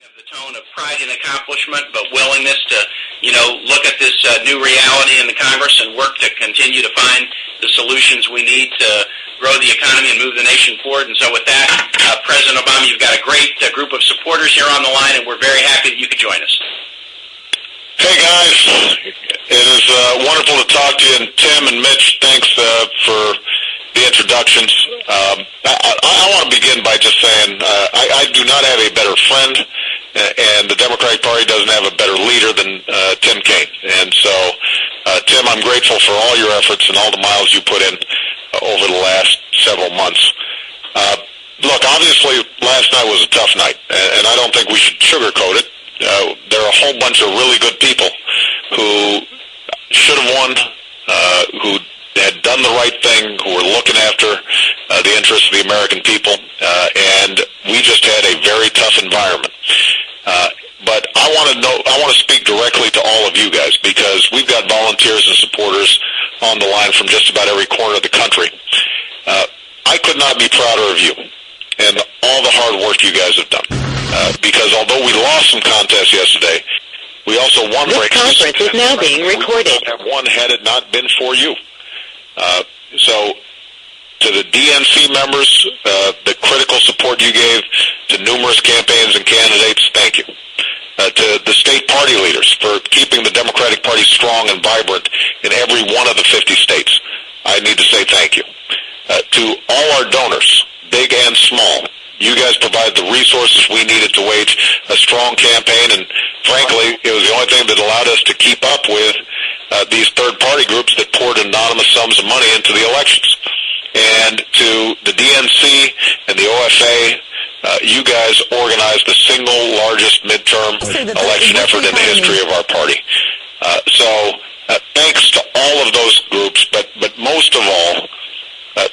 The tone of pride and accomplishment, but willingness to, look at this new reality in the Congress and work to continue to find the solutions we need to grow the economy and move the nation forward. And so with that, President Obama, you've got a great group of supporters here on the line, and we're very happy that you could join us. Hey, guys. It is wonderful to talk to you. And Tim and Mitch, thanks for the introductions. I want to begin by just saying I do not have a better friend, and the Democratic Party doesn't have a better leader than Tim Kaine. And so, Tim, I'm grateful for all your efforts and all the miles you put in over the last several months. Look, obviously, last night was a tough night, and I don't think we should sugarcoat it. There are a whole bunch of really good people who should have won, who had done the right thing, who were looking after the interests of the American people, and we just had a very tough environment. But I want to speak directly to all of you guys, because we've got volunteers and supporters on the line from just about every corner of the country. I could not be prouder of you and all the hard work you guys have done. Because although we lost some contests yesterday, we also won races. This conference is now being recorded. We would have won had it not been for you. So, to the DNC members, the critical support you gave to numerous campaigns and candidates, thank you. To the state party leaders for keeping the Democratic Party strong and vibrant in every one of the 50 states, I need to say thank you. To all our donors, big and small, you guys provide the resources we needed to wage a strong campaign, and frankly, it was the only thing that allowed us to keep up with these third-party groups that poured anonymous sums of money into the elections. And to the DNC and the OFA, you guys organized the single largest midterm election effort in the history of our party. So thanks to all of those groups, but most of all,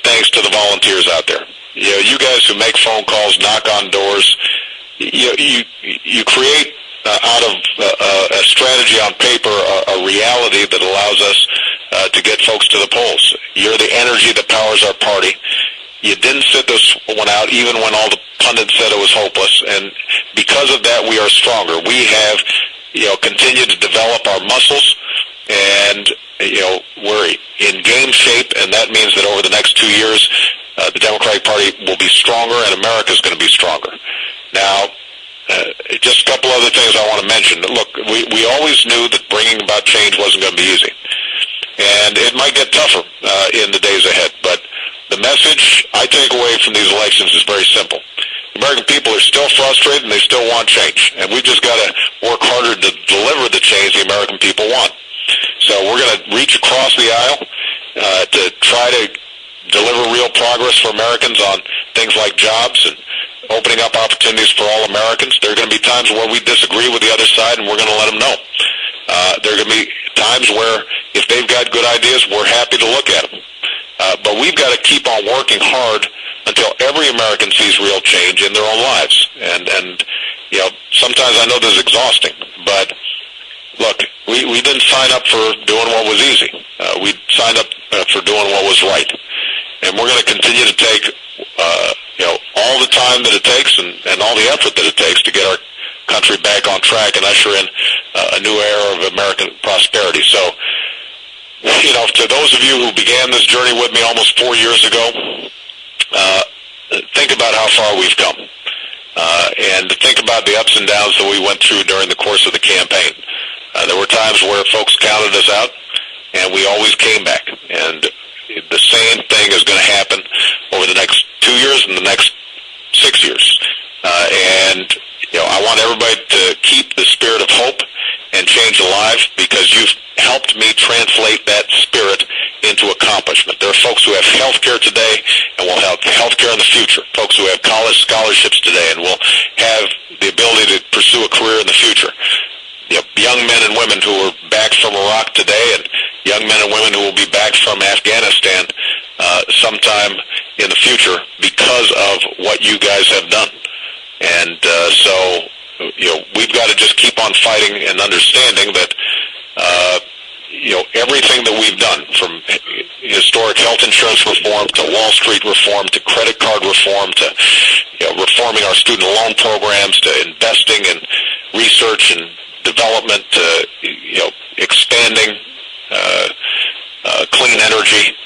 thanks to the volunteers out there. You guys who make phone calls, knock on doors, you create out of a strategy on paper a reality that allows us to get folks to the polls. You're the energy that powers our party. You didn't sit this one out even when all the pundits said it was hopeless, and because of that, we are stronger. We have, continued to develop our muscles, and, we're in game shape, and that means that over the next 2 years, the Democratic Party will be stronger, and America's going to be stronger. Now, just a couple other things I want to mention. Look, we always knew that bringing about change wasn't going to be easy, and it might get tougher in the days ahead, but the message I take away from these elections is very simple. The American people are still frustrated, and they still want change, and we've just got to work harder to deliver the change the American people want. So we're going to reach across the aisle to try to deliver real progress for Americans on things like jobs and opening up opportunities for all Americans. There are going to be times where we disagree with the other side, and we're going to let them know. There are going to be times where if they've got good ideas, we're happy to look at them. But we've got to keep on working hard until every American sees real change in their own lives. And sometimes I know this is exhausting, but look, we didn't sign up for doing what was easy. We signed up for doing what was right. And we're going to continue to take, all the time that it takes and all the effort that it takes to get our country back on track and usher in a new era of American prosperity. So, to those of you who began this journey with me almost 4 years ago, think about how far we've come. And think about the ups and downs that we went through during the course of the campaign. There were times where folks counted us out, and we always came back. And the same thing is going to happen over the next 2 years and the next 6 years. I want everybody to keep the spirit of hope and change alive, because you've helped me translate that spirit into accomplishment. There are folks who have health care today and will have health care in the future, folks who have college scholarships today and will have the ability to pursue a career in the future. Young men and women who are back from Iraq today, and young men and women who will be back from Afghanistan sometime in the future because of what you guys have done. And we've got to just keep on fighting and understanding that everything that we've done, from historic health insurance reform to Wall Street reform to credit card reform to reforming our student loan programs to investing in research and development to expanding clean energy.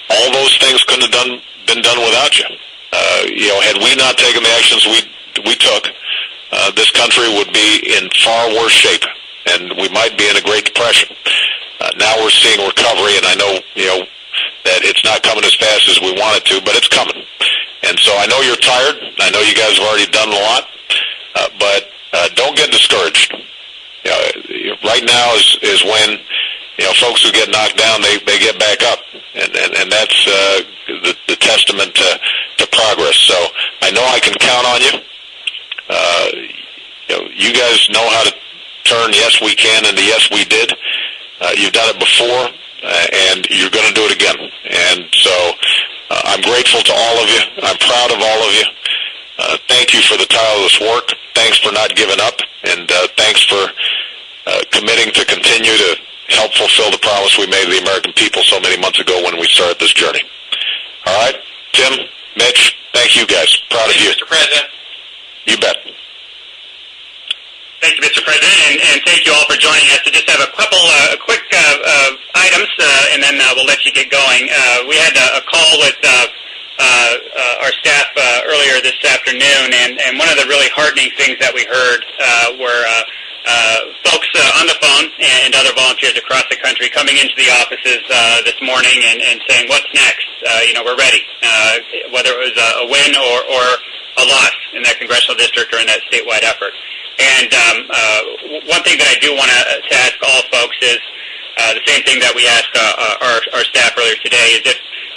All those things couldn't have been done without you. Had we not taken the actions we took, this country would be in far worse shape, and we might be in a Great Depression. Now we're seeing recovery, and I know that it's not coming as fast as we want it to, but it's coming. And so I know you're tired. I know you guys have already done a lot, but don't get discouraged. Right now is when folks who get knocked down, they get back up, and that's the testament to progress. So I know I can count on you. You guys know how to turn yes we can into yes we did. You've done it before, and you're going to do it again. And so I'm grateful to all of you. I'm proud of all of you. Thank you for the tireless work. Thanks for not giving up, and thanks for committing to continue to help fulfill the promise we made to the American people so many months ago when we started this journey. All right? Tim, Mitch, thank you guys. Proud of you. Mr. President. You bet. Thank you, Mr. President, and thank you all for joining us. I just have a couple quick items, and then we'll let you get going. We had a call with our staff earlier this afternoon, and one of the really heartening things that we heard were folks on the phone and other volunteers across the country coming into the offices this morning and saying, what's next? We're ready, whether it was a win or a loss in that congressional district or in that statewide effort. And one thing that I do want to ask all folks is the same thing that we asked our staff earlier today, is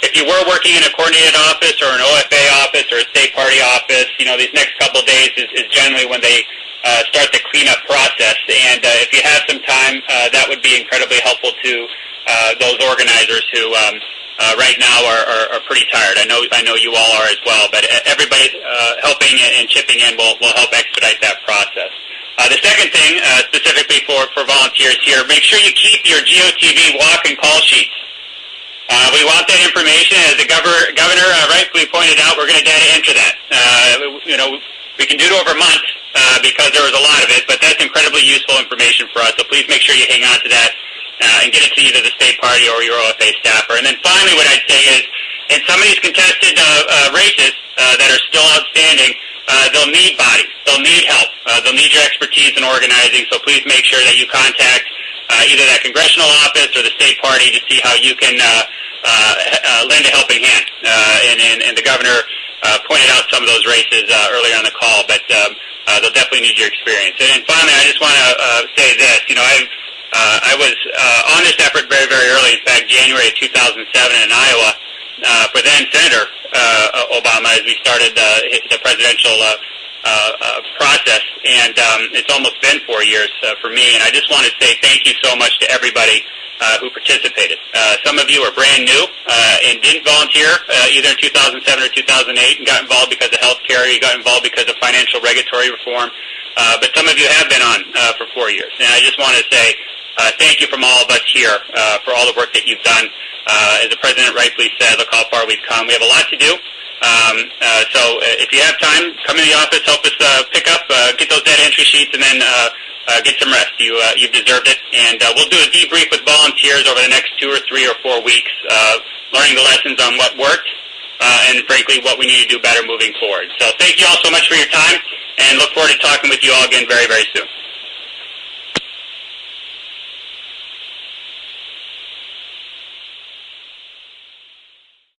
if you were working in a coordinated office or an OFA office or a state party office, these next couple of days is generally when they start the cleanup process. And if you have some time, that would be incredibly helpful to those organizers who right now are pretty tired. I know you all are as well, but everybody helping and chipping in will help expedite that process. The second thing, specifically for volunteers here, make sure you keep your GOTV walk and call sheets. We want that information. As the governor rightfully pointed out, we're going to data enter that. We can do it over months because there was a lot of it, but that's incredibly useful information for us. So please make sure you hang on to that and get it to either the state party or your OFA staffer. And then finally, what I'd say is, in some of these contested races that are still outstanding, they'll need bodies. They'll need help. They'll need your expertise in organizing. So please make sure that you contact either that congressional office or the state party to see how you can lend a helping hand. And the governor pointed out some of those races earlier on the call, but they'll definitely need your experience. And finally, I just want to say this. I was on this effort very, very early. In fact, January of 2007 in Iowa for then Senator Obama as we started the presidential process. And it's almost been 4 years for me. And I just want to say thank you so much to everybody who participated. Some of you are brand new and didn't volunteer either in 2007 or 2008 and got involved because of health care. You got involved because of financial regulatory reform. But some of you have been on for 4 years. And I just want to say thank you from all of us here for all the work that you've done. As the President rightfully said, look how far we've come. We have a lot to do. So if you have time, come in the office, help us pick up, get those data entry sheets, and then get some rest. You've deserved it. And we'll do a debrief with volunteers over the next 2 or 3 or 4 weeks, learning the lessons on what worked and, frankly, what we need to do better moving forward. So thank you all so much for your time, and look forward to talking with you all again very, very soon.